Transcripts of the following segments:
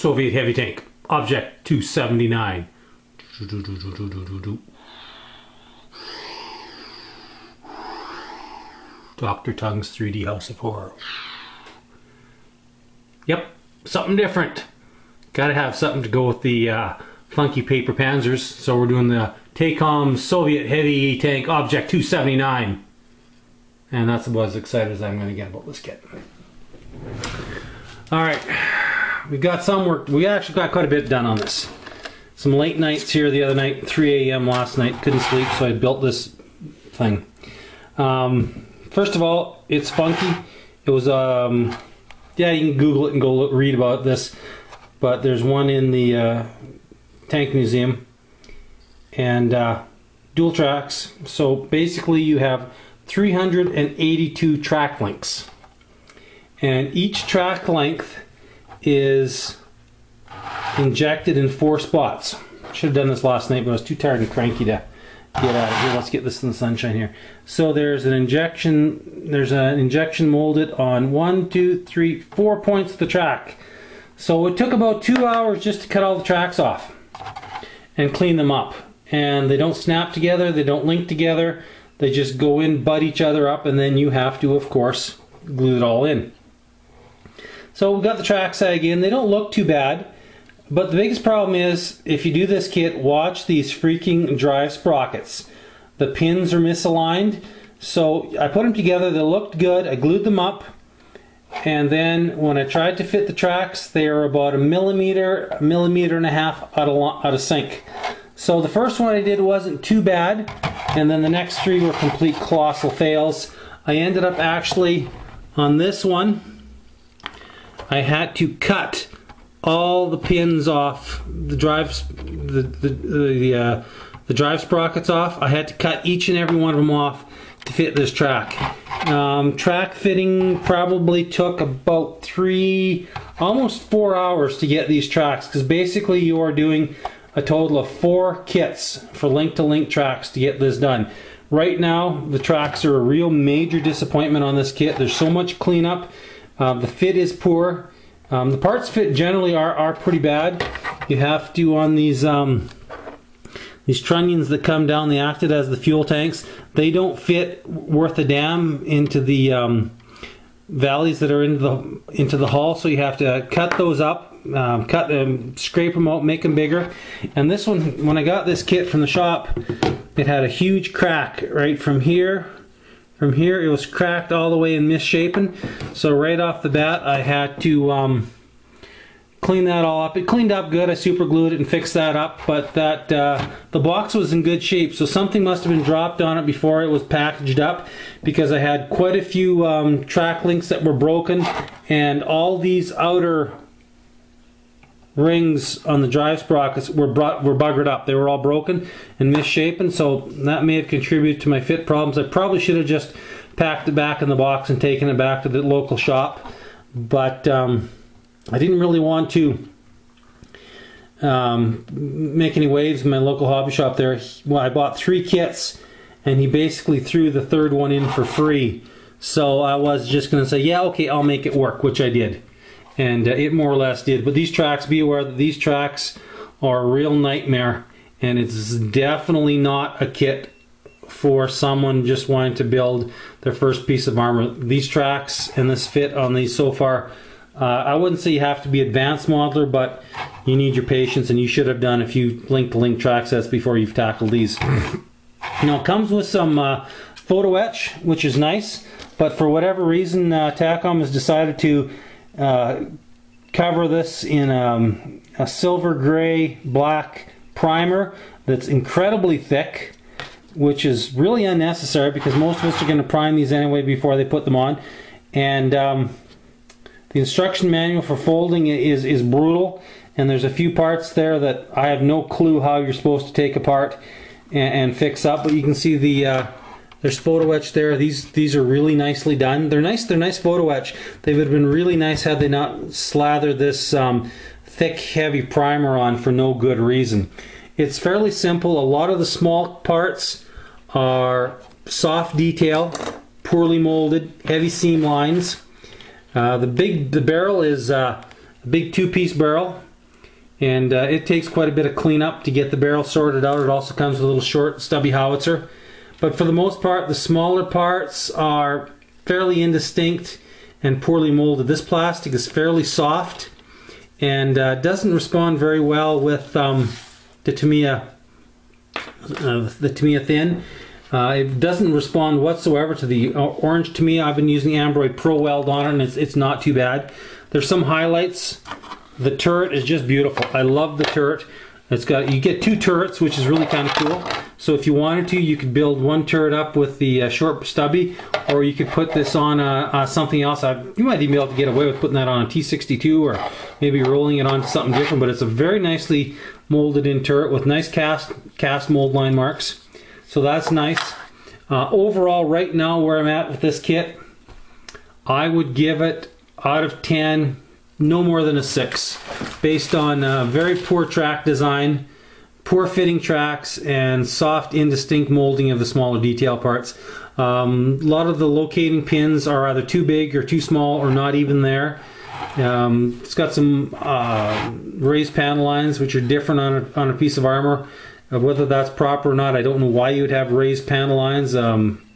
Soviet heavy tank, object 279. Dr. Tongue's 3D House of Horror. Yep, something different. Gotta have something to go with the funky paper panzers. So we're doing the Takom Soviet heavy tank, object 279. And that's about as excited as I'm going to get about this kit. Alright, we got some work. We actually got quite a bit done on this. Some late nights here the other night, 3 a.m. last night, couldn't sleep, so I built this thing. First of all, it's funky. It was, yeah, you can Google it and go read about this, but there's one in the Tank Museum, and dual tracks. So basically you have 382 track links, and each track length is injected in 4 spots. Should have done this last night, but I was too tired and cranky to get out of here. Let's get this in the sunshine here. So there's an injection molded on 1, 2, 3, 4 points of the track. So it took about 2 hours just to cut all the tracks off and clean them up. And they don't snap together, they don't link together, they just go in, butt each other up, and then you have to, of course, glue it all in. So we've got the track sag in. They don't look too bad, but the biggest problem is, if you do this kit, watch these freaking drive sprockets. The pins are misaligned, so I put them together, they looked good, I glued them up, and then when I tried to fit the tracks, they are about a millimeter and a half out of sync. So the first one I did wasn't too bad, and then the next 3 were complete colossal fails. I ended up actually, on this one, I had to cut all the pins off the drive sprockets off. I had to cut each and every one of them off to fit this track. Track fitting probably took about almost 4 hours to get these tracks, because basically you are doing a total of 4 kits for link-to-link tracks to get this done. Right now, the tracks are a real major disappointment on this kit. There's so much cleanup. The fit is poor. The parts fit generally are pretty bad. You have to, on these trunnions that come down, they acted as the fuel tanks. They don't fit worth a damn into the valleys that are into the hull, so you have to cut those up, scrape them out, make them bigger. And this one, when I got this kit from the shop, it had a huge crack right from here. From here it was cracked all the way and misshapen. So right off the bat I had to clean that all up. It cleaned up good. I super glued it and fixed that up, but that the box was in good shape, so something must have been dropped on it before it was packaged up, because I had quite a few track links that were broken, and all these outer rings on the drive sprockets were buggered up. They were all broken and misshapen, so that may have contributed to my fit problems. I probably should have just packed it back in the box and taken it back to the local shop, but I didn't really want to make any waves in my local hobby shop there. Well, I bought 3 kits, and he basically threw the 3rd one in for free. So I was just going to say, yeah, okay, I'll make it work, which I did. And it more or less did. But these tracks, be aware that these tracks are a real nightmare, and it's definitely not a kit for someone just wanting to build their first piece of armor. These tracks and this fit on these so far, I wouldn't say you have to be advanced modeler, but you need your patience, and you should have done a few link-to-link track sets before you've tackled these. Now, it comes with some photo etch, which is nice, but for whatever reason, Takom has decided to cover this in a silver gray black primer that's incredibly thick, which is really unnecessary, because most of us are going to prime these anyway before they put them on. And the instruction manual for folding is brutal, and there's a few parts there that I have no clue how you're supposed to take apart and fix up, but you can see there's photo etch there. These are really nicely done. They're nice photo etch. They would have been really nice had they not slathered this thick, heavy primer on for no good reason. It's fairly simple. A lot of the small parts are soft detail, poorly molded, heavy seam lines. The barrel is a big 2-piece barrel. and it takes quite a bit of cleanup to get the barrel sorted out. It also comes with a little short stubby howitzer, but for the most part the smaller parts are fairly indistinct and poorly molded. This plastic is fairly soft and doesn't respond very well with the Tamiya thin. It doesn't respond whatsoever to the orange Tamiya. I've been using the Ambroid Pro Weld on it, and it's not too bad. There's some highlights. The turret is just beautiful. I love the turret. You get 2 turrets, which is really kind of cool. So if you wanted to, you could build one turret up with the short stubby, or you could put this on something else. You might even be able to get away with putting that on a T62, or maybe rolling it onto something different. But it's a very nicely molded in turret with nice cast mold line marks. So that's nice. Overall, right now where I'm at with this kit, I would give it out of 10, no more than a 6, based on very poor track design, poor fitting tracks, and soft indistinct molding of the smaller detail parts. A lot of the locating pins are either too big or too small or not even there. It's got some raised panel lines which are different on a piece of armor. Whether that's proper or not, I don't know why you would have raised panel lines.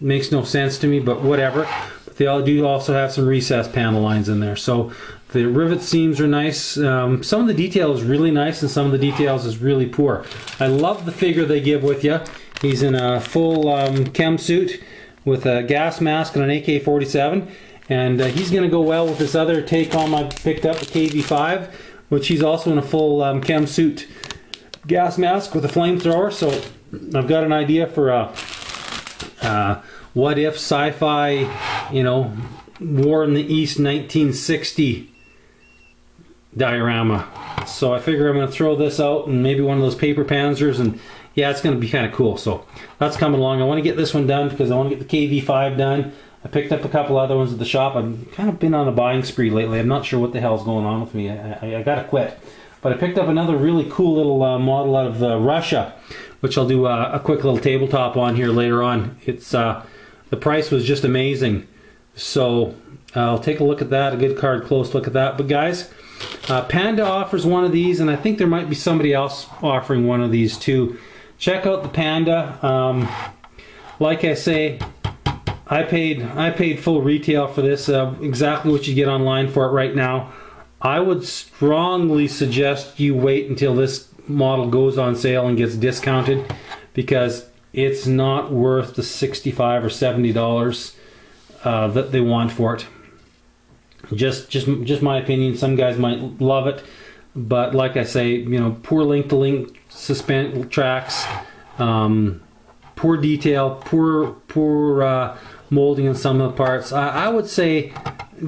Makes no sense to me, but whatever. But they all do also have some recessed panel lines in there. So the rivet seams are nice. Some of the detail is really nice, and some of the details is really poor. I love the figure they give with you. He's in a full chem suit with a gas mask and an AK-47, and he's going to go well with this other Takom I picked up, the KV5, which he's also in a full chem suit, gas mask with a flamethrower. So I've got an idea for a what if sci-fi, you know, War in the East 1960 diorama. So I figure I'm going to throw this out and maybe one of those paper panzers, and yeah, it's going to be kind of cool. So that's coming along. I want to get this one done because I want to get the KV5 done. I picked up a couple other ones at the shop. I've kind of been on a buying spree lately. I'm not sure what the hell's going on with me. I got to quit. But I picked up another really cool little model out of Russia, which I'll do a quick little tabletop on here later on. It's the price was just amazing. So I'll take a look at that, a good close look at that. But guys, Panda offers one of these, and I think there might be somebody else offering one of these too. Check out the Panda. Like I say, I paid full retail for this, exactly what you get online for it right now. I would strongly suggest you wait until this model goes on sale and gets discounted, because it's not worth the $65 or $70 that they want for it. Just my opinion. Some guys might love it, but like I say, you know, poor link-to-link suspend tracks, poor detail, poor molding in some of the parts. I would say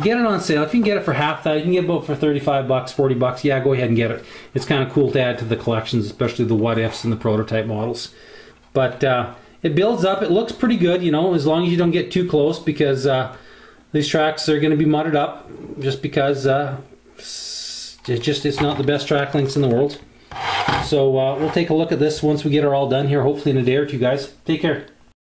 get it on sale. If you can get it for half that, you can get it about for $35, $40. Yeah, go ahead and get it. It's kind of cool to add to the collections, especially the what ifs and the prototype models. But it builds up. It looks pretty good, you know, as long as you don't get too close, because these tracks are going to be mudded up, just because it's not the best track links in the world. So we'll take a look at this once we get it all done here, hopefully in a day or two, guys. Take care.